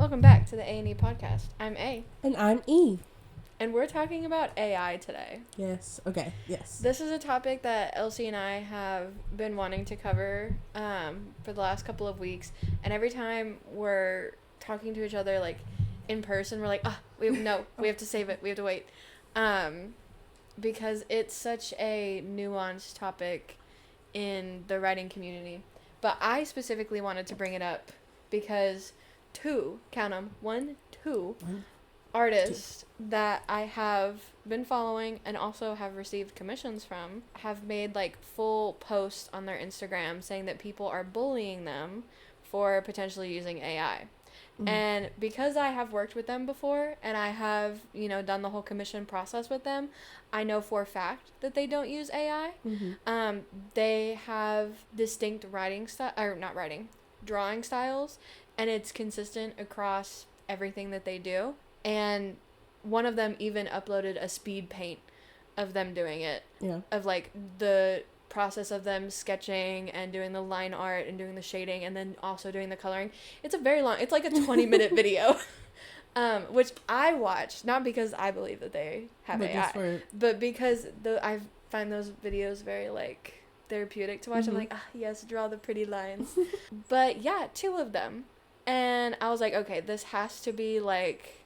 Welcome back to the A&E podcast. I'm A. And I'm E. And we're talking about AI today. Yes. Okay. Yes. This is a topic that Elsie and I have been wanting to cover for the last couple of weeks. And every time we're talking to each other, like, in person, we're like, we have to save it. We have to wait. Because it's such a nuanced topic in the writing community. But I specifically wanted to bring it up because two artists that I have been following and also have received commissions from have made like full posts on their Instagram saying that people are bullying them for potentially using AI. Mm-hmm. And because I have worked with them before and I have, done the whole commission process with them, I know for a fact that they don't use AI. Mm-hmm. They have distinct drawing styles, and it's consistent across everything that they do. And one of them even uploaded a speed paint of them doing it. Yeah. Of like the process of them sketching and doing the line art and doing the shading and then also doing the coloring. It's like a 20-minute video. Which I watched, not because I believe that they have AI, but because I find those videos very like therapeutic to watch. Mm-hmm. I'm like, yes, draw the pretty lines. But yeah, two of them. And I was like, okay, this has to be like,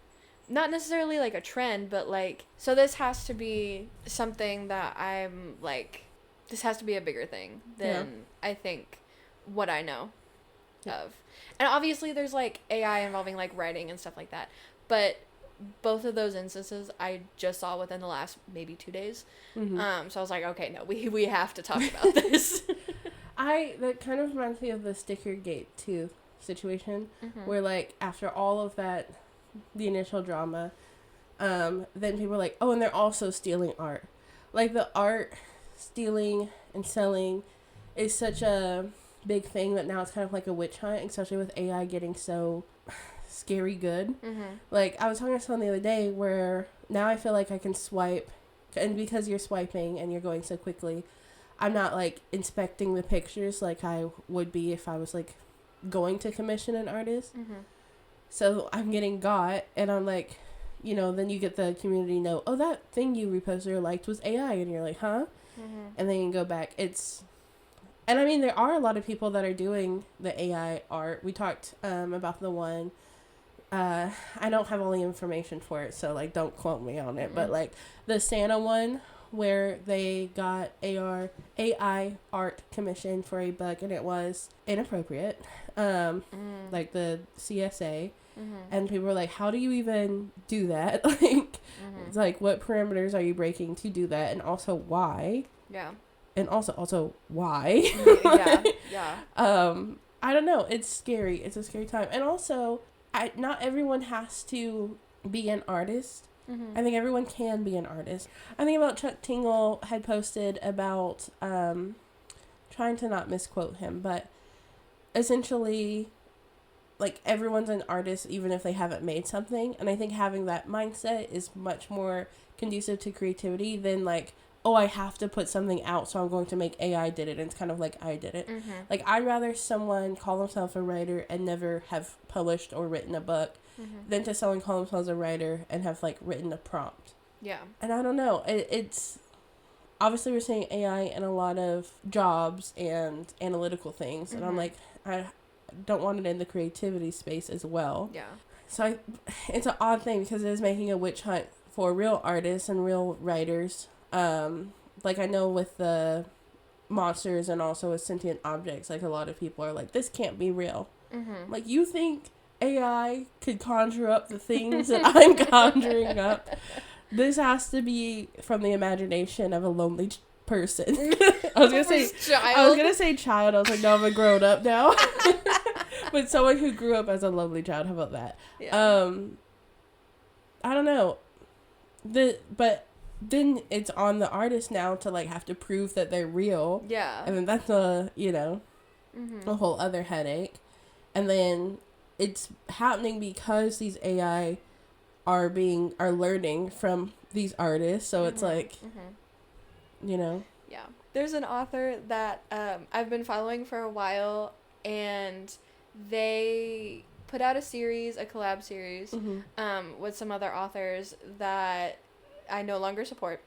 not necessarily like a trend, but like, so this has to be something that I'm like, this has to be a bigger thing than I think what I know of. And obviously there's like AI involving like writing and stuff like that. But both of those instances I just saw within the last maybe 2 days. Mm-hmm. So I was like, okay, no, we have to talk about this. That kind of reminds me of the Stickergate 2 situation, mm-hmm. where like after all of that, the initial drama, then people were like, oh, and they're also stealing art. Like the art stealing and selling is such a big thing that now it's kind of like a witch hunt, especially with AI getting so scary good. Mm-hmm. Like I was talking to someone the other day where now I feel like I can swipe, and because you're swiping and you're going so quickly, I'm not like inspecting the pictures like I would be if I was like going to commission an artist. Mm-hmm. So I'm getting got, and I'm like, then you get the community note, oh, that thing you reposted or liked was AI, and you're like, huh? Mm-hmm. And then you go back. And I mean, there are a lot of people that are doing the AI art. We talked about the one, I don't have all the information for it, so like don't quote me on it, mm-hmm. but like the Santa one where they got AI art commission for a book and it was inappropriate, like the CSA, mm-hmm. and people were like, how do you even do that? Like, mm-hmm. it's like, what parameters are you breaking to do that, and also why? Yeah. And also why? Yeah. I don't know. It's scary. It's a scary time, and also, not everyone has to be an artist. Mm-hmm. I think everyone can be an artist. I think about Chuck Tingle had posted about, trying to not misquote him, but essentially, like, everyone's an artist even if they haven't made something. And I think having that mindset is much more conducive to creativity than, like, oh, I have to put something out, so I'm going to make AI did it. And it's kind of like I did it. Mm-hmm. Like, I'd rather someone call themselves a writer and never have published or written a book, mm-hmm. than to someone call themselves a writer and have, like, written a prompt. Yeah. And I don't know. It's... Obviously, we're seeing AI in a lot of jobs and analytical things. Mm-hmm. And I'm like, I don't want it in the creativity space as well. Yeah. So it's an odd thing because it is making a witch hunt for real artists and real writers. Like, I know with the monsters and also with sentient objects, like, a lot of people are like, this can't be real. Mm-hmm. Like, you think AI could conjure up the things that I'm conjuring up? This has to be from the imagination of a lonely person. I was gonna say child. I was like, no, I'm a grown up now. But someone who grew up as a lonely child. How about that? Yeah. I don't know. But then it's on the artist now to, like, have to prove that they're real. Yeah. And then that's mm-hmm. a whole other headache. And then it's happening because these AI are learning from these artists. So mm-hmm. it's like, mm-hmm. Yeah. There's an author that I've been following for a while, and they put out a collab series, with some other authors that I no longer support.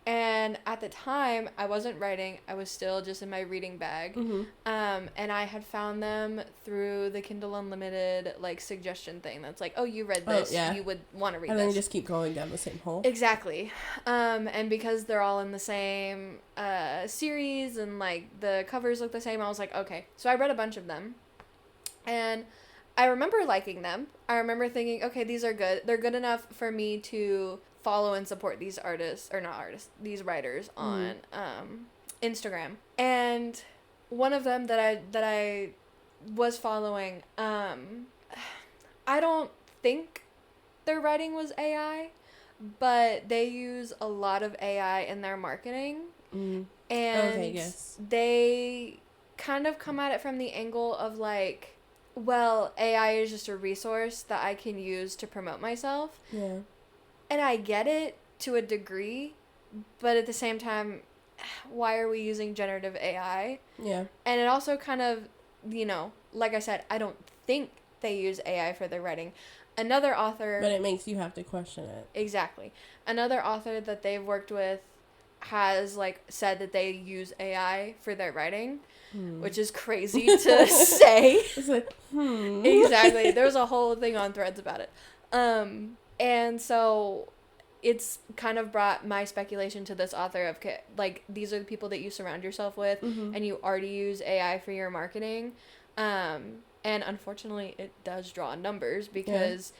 And at the time, I wasn't writing. I was still just in my reading bag. And I had found them through the Kindle Unlimited, like, suggestion thing. That's like, oh, you read this. You would want to read this. And then you just keep going down the same hole. Exactly. And because they're all in the same series and, like, the covers look the same, I was like, okay. So I read a bunch of them. And I remember liking them. I remember thinking, okay, these are good. They're good enough for me to follow and support these these writers on Instagram. And one of them that I was following, I don't think their writing was AI, but they use a lot of AI in their marketing. And they kind of come at it from the angle of, like, well, AI is just a resource that I can use to promote myself. Yeah. And I get it to a degree, but at the same time, why are we using generative AI? Yeah. And it also kind of, you know, like I said, I don't think they use AI for their writing. Another author... But it makes you have to question it. Exactly. Another author that they've worked with has, like, said that they use AI for their writing, which is crazy to say. It's like, Exactly. There's a whole thing on Threads about it. And so it's kind of brought my speculation to this author of, like, these are the people that you surround yourself with, and you already use AI for your marketing. And unfortunately, it does draw numbers, because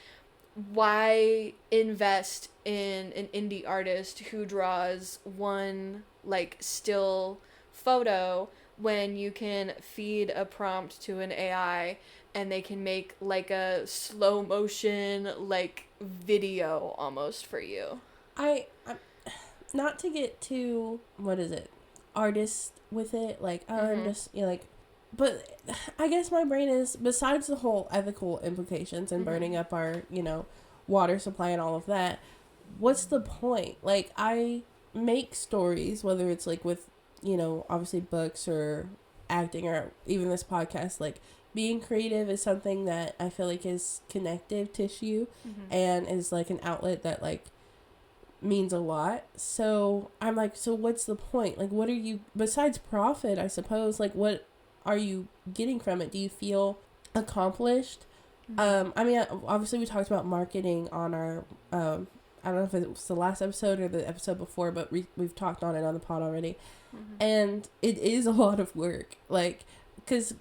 why invest in an indie artist who draws one, like, still photo when you can feed a prompt to an AI and they can make, like, a slow motion, like, video almost for you. I'm not to get too, artist with it, like, I'm just, you know, like, but I guess my brain is, besides the whole ethical implications and burning up our, you know, water supply and all of that, what's the point? Like, I make stories, whether it's, like, with, you know, obviously books or acting or even this podcast, like, being creative is something that I feel like is connective tissue and is, like, an outlet that, like, means a lot. So I'm like, so what's the point? Like, what are you, besides profit, I suppose, like, what are you getting from it? Do you feel accomplished? I mean, obviously we talked about marketing on our, I don't know if it was the last episode or the episode before, but we've talked on it on the pod already. And it is a lot of work. Like, because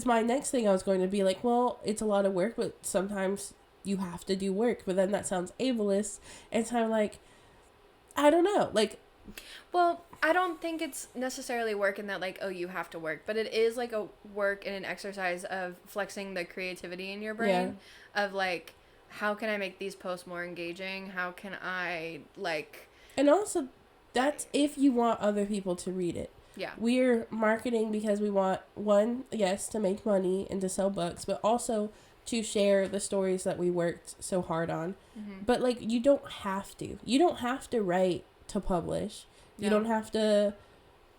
my next thing I was going to be like, well, it's a lot of work, but sometimes you have to do work. But then that sounds ableist. And so I'm like, I don't know. Like, well, I don't think it's necessarily work in that, like, oh, you have to work. But it is, like, a work and an exercise of flexing the creativity in your brain. Of, like, how can I make these posts more engaging? How can I, like... And also, that's if you want other people to read it. Yeah. We're marketing because we want, one, yes, to make money and to sell books, but also to share the stories that we worked so hard on. But, like, you don't have to. You don't have to write to publish. You don't have to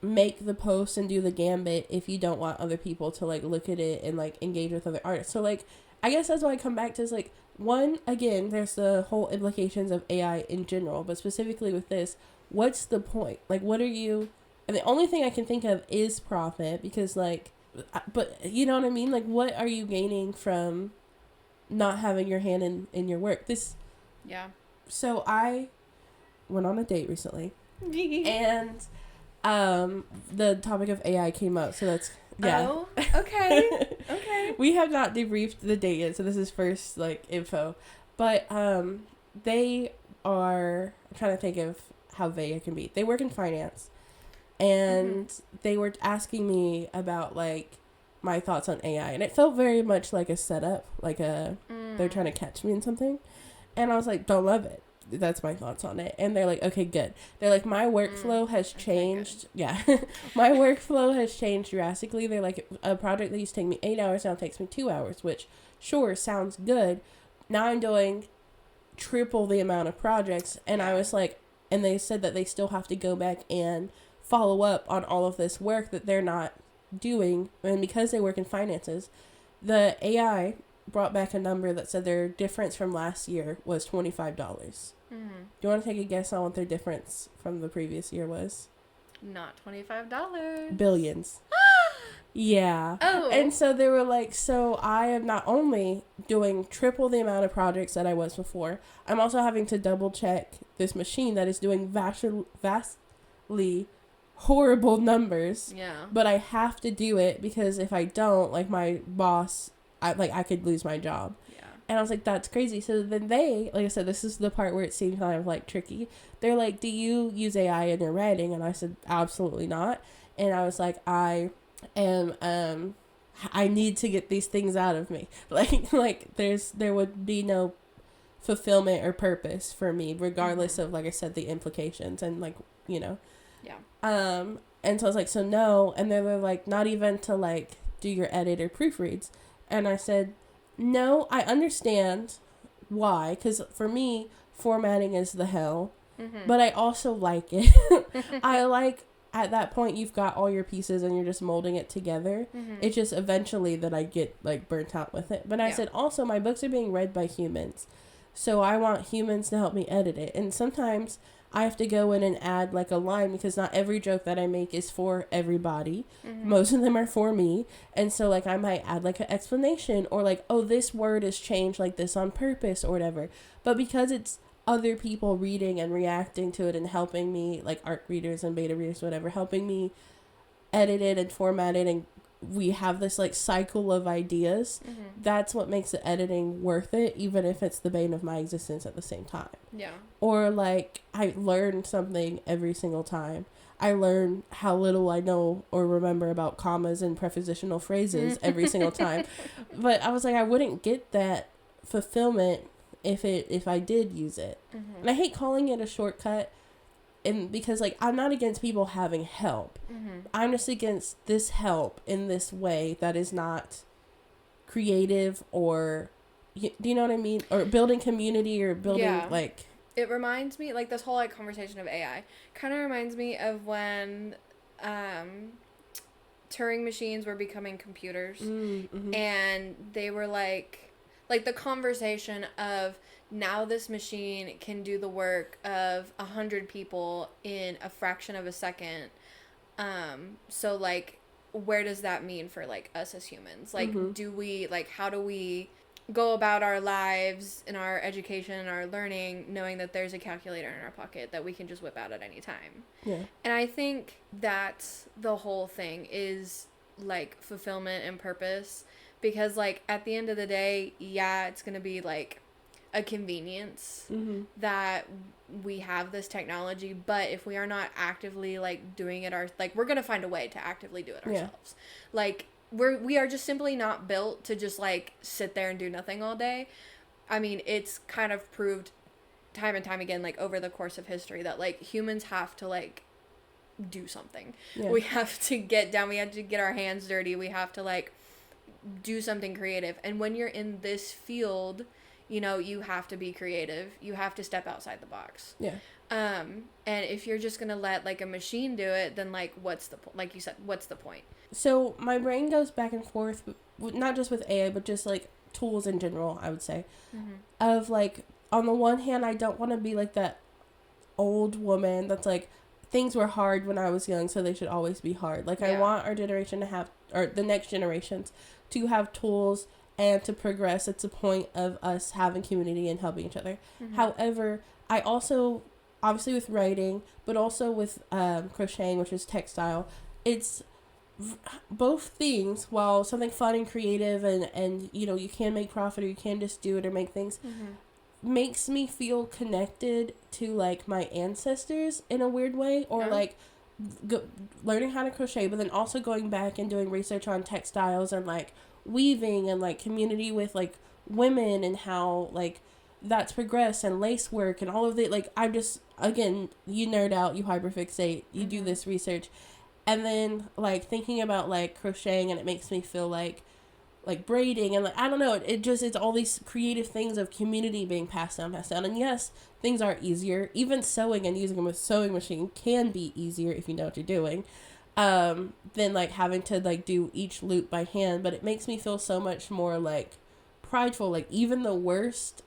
make the post and do the gambit if you don't want other people to, like, look at it and, like, engage with other artists. So, like, I guess that's why I come back to is, like, one, again, there's the whole implications of AI in general, but specifically with this, what's the point? Like, what are you... And the only thing I can think of is profit, because, like, but you know what I mean? Like, what are you gaining from not having your hand in your work? Yeah. So I went on a date recently, and the topic of AI came up, so that's, Oh, okay. Okay. We have not debriefed the date yet, so this is first, like, info. But they are, I'm trying to think of how vague I can be. They work in finance. And they were asking me about, like, my thoughts on AI. And it felt very much like a setup. Like they're trying to catch me in something. And I was like, don't love it. That's my thoughts on it. And they're like, okay, good. They're like, my workflow has changed. Yeah. My workflow has changed drastically. They're like, a project that used to take me 8 hours now takes me 2 hours. Which, sure, sounds good. Now I'm doing triple the amount of projects. And I was like, and they said that they still have to go back and follow up on all of this work that they're not doing, and because they work in finances, The AI brought back a number that said their difference from last year was $25. Do you want to take a guess on what their difference from the previous year was? Not $25. Billions. Yeah. Oh. And so they were like, so I am not only doing triple the amount of projects that I was before, I'm also having to double check this machine that is doing vastly horrible numbers. Yeah. But I have to do it because if I don't, like my boss, I could lose my job. Yeah. And I was like, that's crazy. So then they, like I said, this is the part where it seemed kind of like tricky. They're like, do you use AI in your writing? And I said, absolutely not. And I was like, I need to get these things out of me. Like there would be no fulfillment or purpose for me, regardless of, like I said, the implications and like, you know. Yeah. And so I was like, so no. And they were like, not even to like do your edit or proofreads. And I said, no, I understand why. Because for me, formatting is the hell. But I also like it. I like, at that point, you've got all your pieces and you're just molding it together. It's just eventually that I get like burnt out with it. But I said, also, my books are being read by humans. So I want humans to help me edit it. And sometimes I have to go in and add like a line because not every joke that I make is for everybody. Most of them are for me. And so like I might add like an explanation or like, oh, this word is changed like this on purpose or whatever. But because it's other people reading and reacting to it and helping me, like ARC readers and beta readers, whatever, helping me edit it and format it, and we have this like cycle of ideas, that's what makes the editing worth it, even if it's the bane of my existence at the same time. Yeah. Or like I learn something every single time. I learn how little I know or remember about commas and prepositional phrases every single time. But I was like, I wouldn't get that fulfillment if I did use it. And I hate calling it a shortcut, and because like I'm not against people having help. I'm just against this help in this way that is not creative or, do you know what I mean? Or building community or building like. It reminds me, like this whole like conversation of AI kind of reminds me of when Turing machines were becoming computers, and they were like the conversation of now this machine can do the work of 100 people in a fraction of a second. So like, where does that mean for like us as humans? Like, do we like, how do we go about our lives and our education and our learning knowing that there's a calculator in our pocket that we can just whip out at any time? Yeah. And I think that's the whole thing, is like fulfillment and purpose. Because, like, at the end of the day, yeah, it's going to be, like, a convenience that we have this technology. But if we are not actively, like, doing it, we're going to find a way to actively do it ourselves. Like, we are just simply not built to just, like, sit there and do nothing all day. I mean, it's kind of proved time and time again, like, over the course of history that, like, humans have to, like, do something. Yeah. We have to get down. We have to get our hands dirty. We have to, like, do something creative. And when you're in this field, you know, you have to be creative. You have to step outside the box. Yeah. And if you're just gonna let like a machine do it, then like what's the like you said, what's the point? So my brain goes back and forth, not just with AI, but just like tools in general, I would say. Of like, on the one hand, I don't want to be like that old woman that's like, things were hard when I was young, so they should always be hard. Like, I want our generation to have, or the next generations to have tools and to progress. It's a point of us having community and helping each other. However, I also, obviously with writing, but also with crocheting, which is textile, it's both things. While something fun and creative and you know, you can make profit or you can just do it or make things, makes me feel connected to like my ancestors in a weird way, or like learning how to crochet, but then also going back and doing research on textiles and like weaving and like community with like women and how like that's progressed, and lace work and all of it. Like, I'm just, again, you nerd out, you hyperfixate, you do this research, and then like thinking about like crocheting, and it makes me feel like braiding and like, I don't know, it's all these creative things of community being passed down. And yes, things are easier. Even sewing and using a sewing machine can be easier if you know what you're doing. than like having to like do each loop by hand. But it makes me feel so much more like prideful. Like even the worst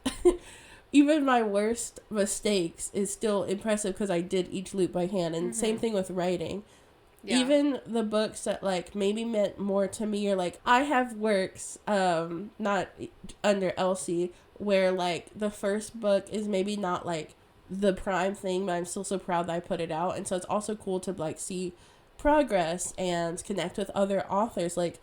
even my worst mistakes is still impressive because I did each loop by hand. And same thing with writing. Yeah. Even the books that like maybe meant more to me, or like I have works not under Elsie where like the first book is maybe not like the prime thing, but I'm still so proud that I put it out. And so it's also cool to like see progress and connect with other authors. Like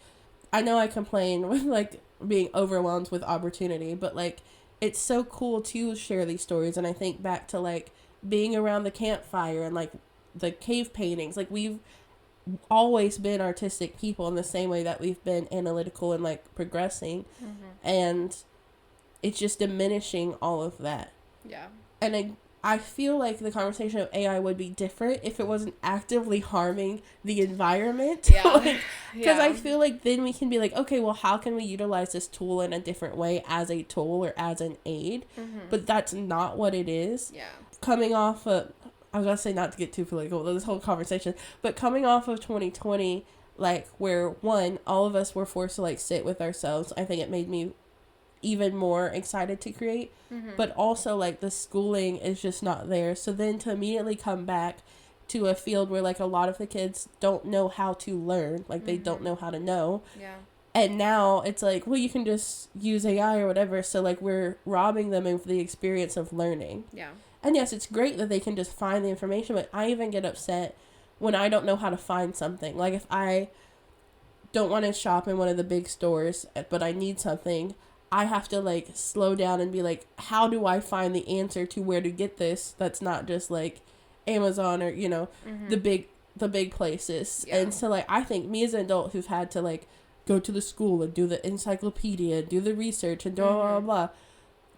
I know I complain with like being overwhelmed with opportunity, but like it's so cool to share these stories. And I think back to like being around the campfire and like the cave paintings. Like we've always been artistic people in the same way that we've been analytical and like progressing. And it's just diminishing all of that. Yeah. And I feel like the conversation of AI would be different if it wasn't actively harming the environment. Yeah. Because I feel like then we can be like, okay, well, how can we utilize this tool in a different way as a tool or as an aid? But that's not what it is. Yeah. Coming off of, I was going to say not to get too political with this whole conversation, but coming off of 2020, like where one, all of us were forced to like sit with ourselves, I think it made me even more excited to create. But also like the schooling is just not there. So then to immediately come back to a field where like a lot of the kids don't know how to learn, like they don't know how to know. Yeah. And now it's like, well, you can just use AI or whatever. So like we're robbing them of the experience of learning. Yeah. And yes, it's great that they can just find the information, but I even get upset when I don't know how to find something. Like if I don't want to shop in one of the big stores, but I need something, I have to like slow down and be like, how do I find the answer to where to get this? That's not just like Amazon or, you know, the big places. Yeah. And so like, I think me as an adult who've had to like go to the school and do the encyclopedia, do the research and blah, blah, blah,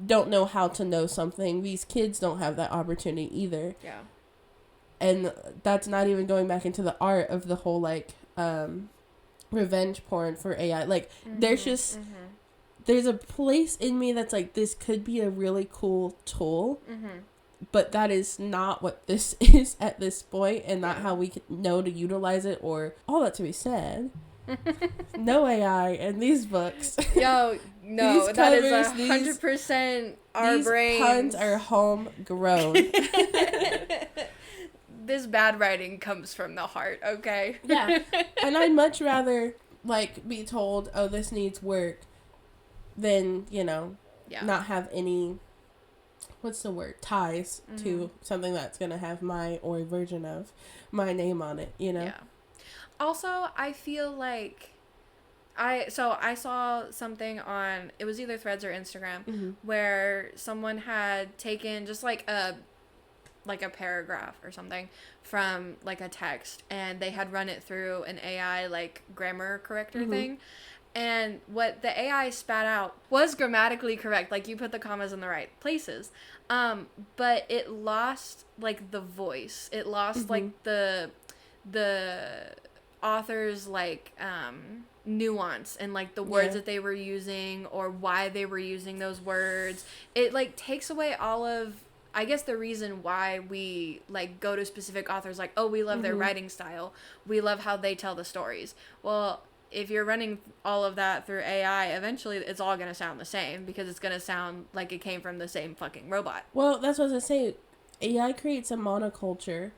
don't know how to know something. These kids don't have that opportunity either. Yeah. And that's not even going back into the art of the whole like, revenge porn for AI. Like there's just, there's a place in me that's like, this could be a really cool tool, but that is not what this is at this point, and not how we can know to utilize it. Or all that to be said, no AI in these books. Yo, no, these that covers, is 100% our these brains. These puns are homegrown. This bad writing comes from the heart, okay? Yeah, and I'd much rather like be told, oh, this needs work, than, you know, not have any, what's the word, ties to something that's going to have my, or a version of, my name on it, you know? Yeah. Also, I feel like, I saw something on, it was either Threads or Instagram, where someone had taken just like a paragraph or something from like a text, and they had run it through an AI like grammar corrector thing. And what the AI spat out was grammatically correct. Like, you put the commas in the right places. But it lost, like, the voice. It lost, like, the author's, like, nuance and, like, the words that they were using or why they were using those words. It, like, takes away all of, I guess, the reason why we, like, go to specific authors. Like, oh, we love their writing style. We love how they tell the stories. Well, if you're running all of that through AI, eventually it's all going to sound the same, because it's going to sound like it came from the same fucking robot. Well, that's what I was going to say. AI creates a monoculture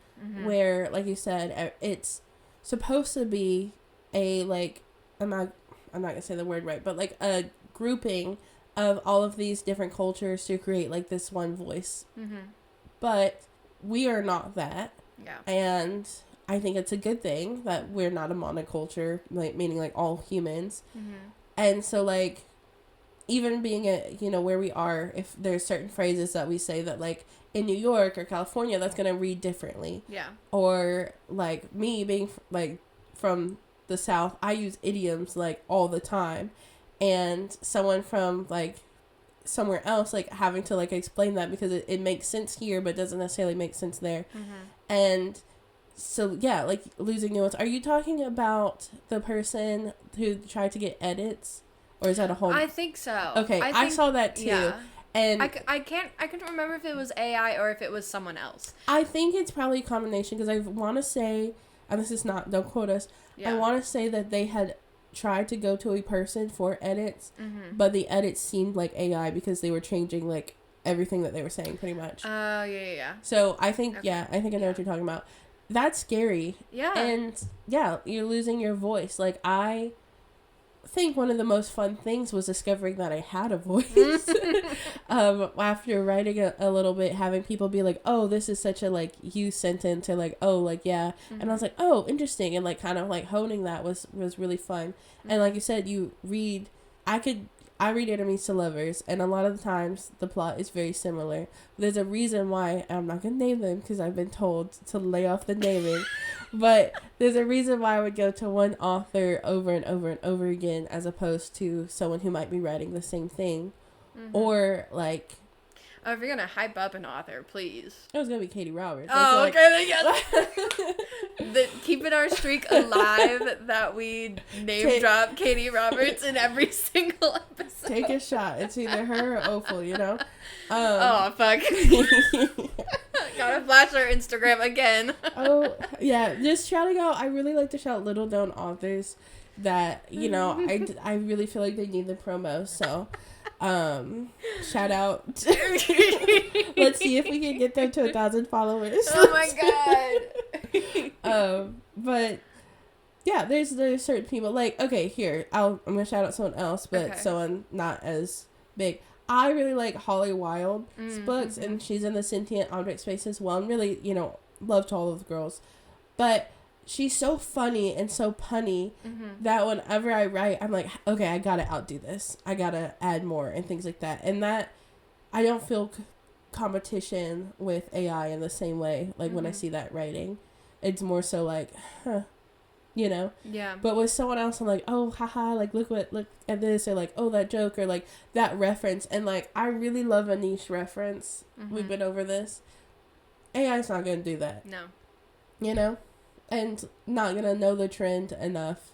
where, like you said, it's supposed to be a, like, I'm not going to say the word right, but like a grouping of all of these different cultures to create like this one voice. But we are not that. Yeah. And I think it's a good thing that we're not a monoculture, like meaning like all humans. And so like, even being at, you know, where we are, if there's certain phrases that we say that like in New York or California, that's going to read differently. Yeah. Or like me being like from the South, I use idioms like all the time. And someone from like somewhere else, like having to like explain that because it makes sense here, but doesn't necessarily make sense there. And so, yeah, like, losing nuance. Are you talking about the person who tried to get edits? Or is that a whole... I think so. Okay, I saw that, too. Yeah. And I can't remember if it was AI or if it was someone else. I think it's probably a combination, because I want to say... and this is not, don't quote us, I want to say that they had tried to go to a person for edits, but the edits seemed like AI because they were changing, like, everything that they were saying, pretty much. Oh, yeah. So, I think, I think I know what you're talking about. That's scary. Yeah. And, yeah, you're losing your voice. Like, I think one of the most fun things was discovering that I had a voice. After writing a little bit, having people be like, oh, this is such a, like, you sentence, or like, oh, like, yeah. And I was like, oh, interesting. And, like, kind of, like, honing that was really fun. And like you said, you read, I read Enemies to Lovers, and a lot of the times the plot is very similar. There's a reason why, I'm not going to name them because I've been told to lay off the naming, but there's a reason why I would go to one author over and over and over again as opposed to someone who might be writing the same thing. Or, like... Oh, if you're going to hype up an author, please. It was going to be Katie Roberts. Oh, okay. Yes. Keeping our streak alive that we drop Katie Roberts in every single episode. Take a shot. It's either her or Opal, you know? Oh, fuck. Gotta flash our Instagram again. Oh, yeah. Just shouting out. I really like to shout little known authors that, you know, I really feel like they need the promo, so... shout out. Let's see if we can get them to 1,000 followers. Oh my god. But yeah, there's certain people, like, okay, here, I'm gonna shout out someone else, but someone not as big. I really like Holly Wild's books, and she's in the Sentient Object space as well, and really, you know, loved all of the girls, but she's so funny and so punny that whenever I write, I'm like, okay, I gotta outdo this. I gotta add more and things like that. And that, I don't feel competition with AI in the same way. Like when I see that writing, it's more so like, huh, you know? Yeah. But with someone else, I'm like, oh, haha, like look at this, or like, oh, that joke, or like that reference. And like, I really love a niche reference. We've been over this. AI's not gonna do that. No. You know? And not gonna know the trend enough.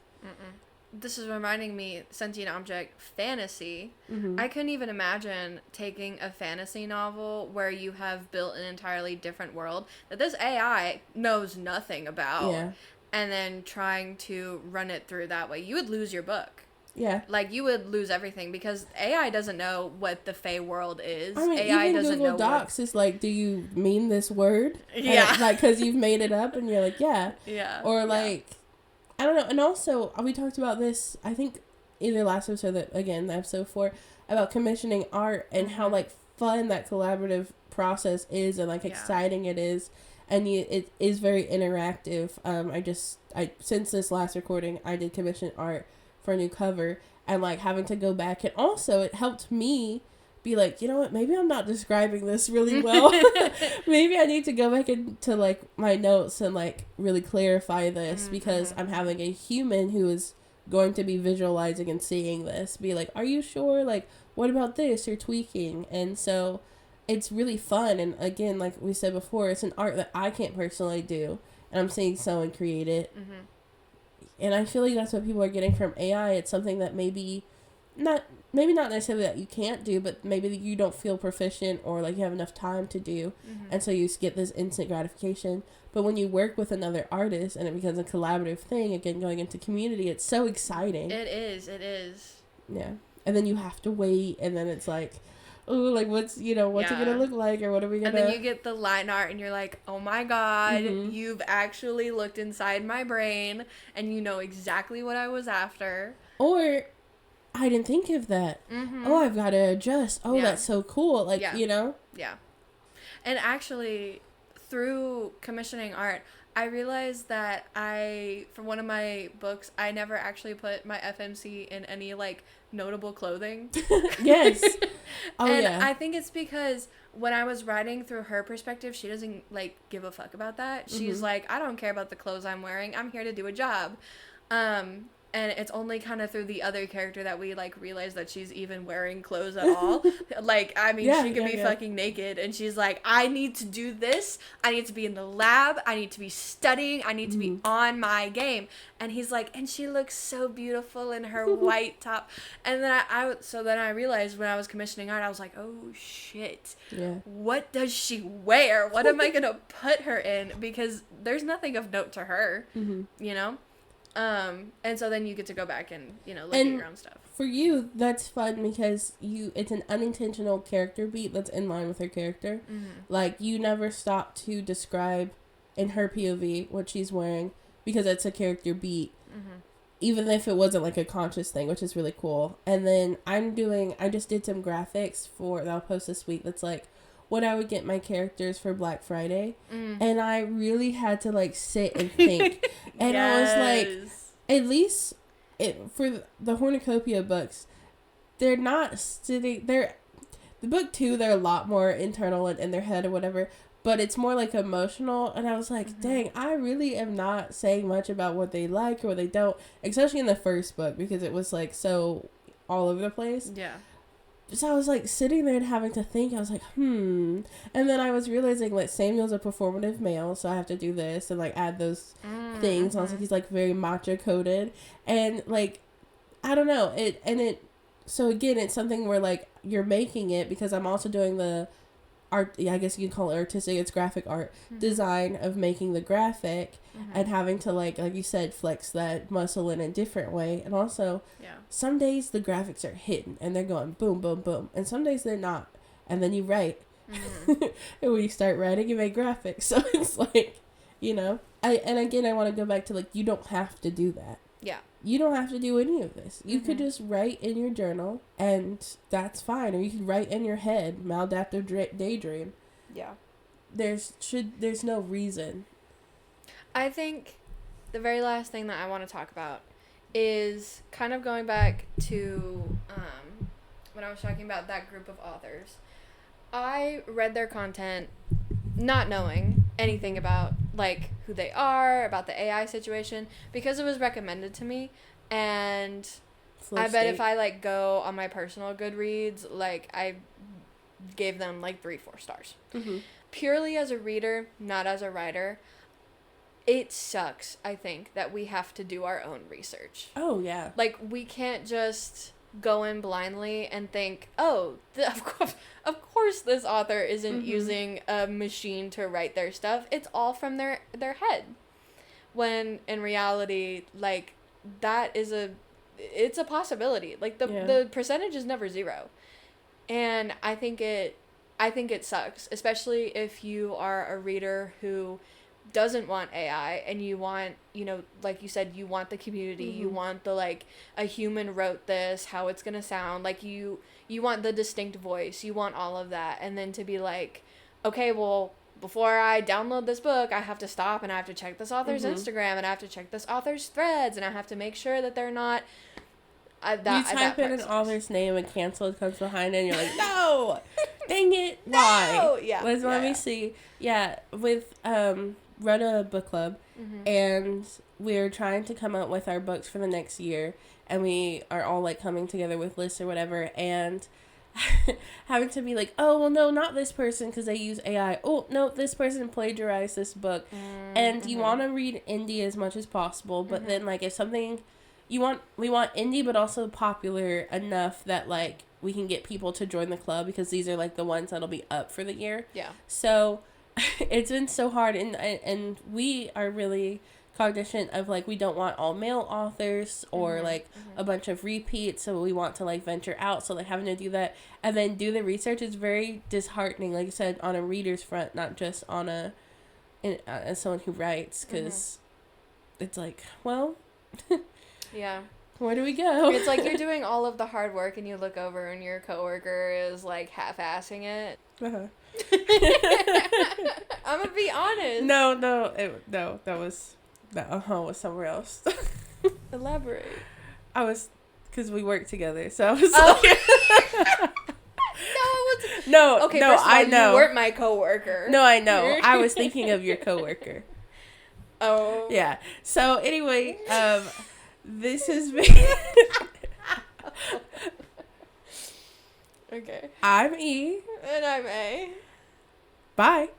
This is reminding me, sentient object fantasy. I couldn't even imagine taking a fantasy novel where you have built an entirely different world that this AI knows nothing about, and then trying to run it through that way. You would lose your book. Yeah. Like, you would lose everything because AI doesn't know what the Fae world is. I mean, AI even doesn't Google know Docs is like, do you mean this word? Yeah. And, like, because you've made it up and you're like, yeah. Yeah. Or, like, I don't know. And also, we talked about this, I think, either last episode, episode 4, about commissioning art and how, like, fun that collaborative process is and, like, exciting it is. And it is very interactive. I since this last recording, I did commission art for a new cover, and like having to go back, and also it helped me be like, you know what, maybe I'm not describing this really well. Maybe I need to go back into like my notes and like really clarify this, because I'm having a human who is going to be visualizing and seeing this be like, are you sure, like what about this, you're tweaking. And so it's really fun, and again, like we said before, it's an art that I can't personally do, and I'm seeing someone create it. And I feel like that's what people are getting from AI. It's something that maybe not necessarily that you can't do, but maybe you don't feel proficient or like you have enough time to do. And so you get this instant gratification. But when you work with another artist and it becomes a collaborative thing, again, going into community, it's so exciting. It is. Yeah. And then you have to wait, and then it's like, oh, like what's it gonna look like, or what are we gonna... And then you get the line art and you're like, oh my god, you've actually looked inside my brain and you know exactly what I was after. Or, I didn't think of that. Oh, I've got to adjust. Oh, that's so cool. Like, you know? Yeah. And actually, through commissioning art, I realized that for one of my books, I never actually put my FMC in any, like, notable clothing. Yes. Oh, and yeah. I think it's because when I was writing through her perspective, she doesn't, like, give a fuck about that. She's like, I don't care about the clothes I'm wearing. I'm here to do a job. And it's only kind of through the other character that we, like, realize that she's even wearing clothes at all. Like, I mean, she could be fucking naked, and she's like, I need to do this. I need to be in the lab. I need to be studying. I need to be on my game. And he's like, and she looks so beautiful in her white top. And then I realized when I was commissioning art, I was like, oh, shit. Yeah. What does she wear? What am I going to put her in? Because there's nothing of note to her, you know? And so then you get to go back and, you know, look at your own stuff. For you, that's fun because it's an unintentional character beat that's in line with her character. Like, you never stop to describe in her POV what she's wearing because it's a character beat. Even if it wasn't like a conscious thing, which is really cool. And then I just did some graphics that I'll post this week that's like what I would get my characters for Black Friday. And I really had to like sit and think. And I was like, at least for the Hornucopia books, they're not sitting, the book 2, they're a lot more internal and in their head or whatever, but it's more like emotional. And I was like, dang, I really am not saying much about what they like or what they don't, especially in the first book because it was like so all over the place. Yeah. So I was like sitting there and having to think. I was like, And then I was realizing like Samuel's a performative male, so I have to do this and like add those things. And I was like, he's like very macho coded, and like I don't know it. So again, it's something where like you're making it because I'm also doing the art. Yeah, I guess you can call it artistic. It's graphic art design of making the graphic and having to like you said, flex that muscle in a different way. And also, some days the graphics are hitting and they're going boom, boom, boom, and some days they're not. And then you write, and when you start writing, you make graphics. So it's like, you know, I want to go back to like you don't have to do that. Yeah. You don't have to do any of this. You could just write in your journal, and that's fine. Or you can write in your head, maladaptive daydream. Yeah. There's no reason. I think the very last thing that I want to talk about is kind of going back to when I was talking about that group of authors. I read their content not knowing anything about like who they are, about the AI situation, because it was recommended to me. And I bet if I like go on my personal Goodreads, like I gave them like 3-4 stars. Purely as a reader, not as a writer. It sucks, I think, that we have to do our own research. Oh, yeah. Like, we can't just go in blindly and think, oh, of course this author isn't using a machine to write their stuff. It's all from their head. When, in reality, like, it's a possibility. Like, the percentage is never 0. And I think it sucks, especially if you are a reader who doesn't want AI and you want, you know, like you said, you want the community, you want the like a human wrote this, how it's gonna sound, like you want the distinct voice, you want all of that, and then to be like, okay, well, before I download this book, I have to stop and I have to check this author's Instagram and I have to check this author's threads and I have to make sure that they're not you type in an author's name and canceled comes behind it and you're like, no, dang it, why? No! Yeah. Let me see. Yeah, with run a book club, and we're trying to come up with our books for the next year, and we are all like coming together with lists or whatever, and having to be like, oh well, no, not this person because they use AI. Oh no, this person plagiarized this book, and you want to read indie as much as possible, but then like if something we want indie but also popular enough that like we can get people to join the club because these are like the ones that'll be up for the year. Yeah. So it's been so hard, and we are really cognizant of like we don't want all male authors or like a bunch of repeats, so we want to like venture out, so like having to do that and then do the research is very disheartening, like I said, on a reader's front, not just on as someone who writes, because it's like, well, yeah, where do we go? It's like you're doing all of the hard work and you look over and your coworker is like half-assing it. I'm gonna be honest. No, that was somewhere else. Elaborate. Because we worked together, so I was like... No, okay, no, first of all, I know. You weren't my coworker. No, I know. I was thinking of your coworker. Oh. Yeah. So anyway, This has been... Okay. I'm E. And I'm A. Bye.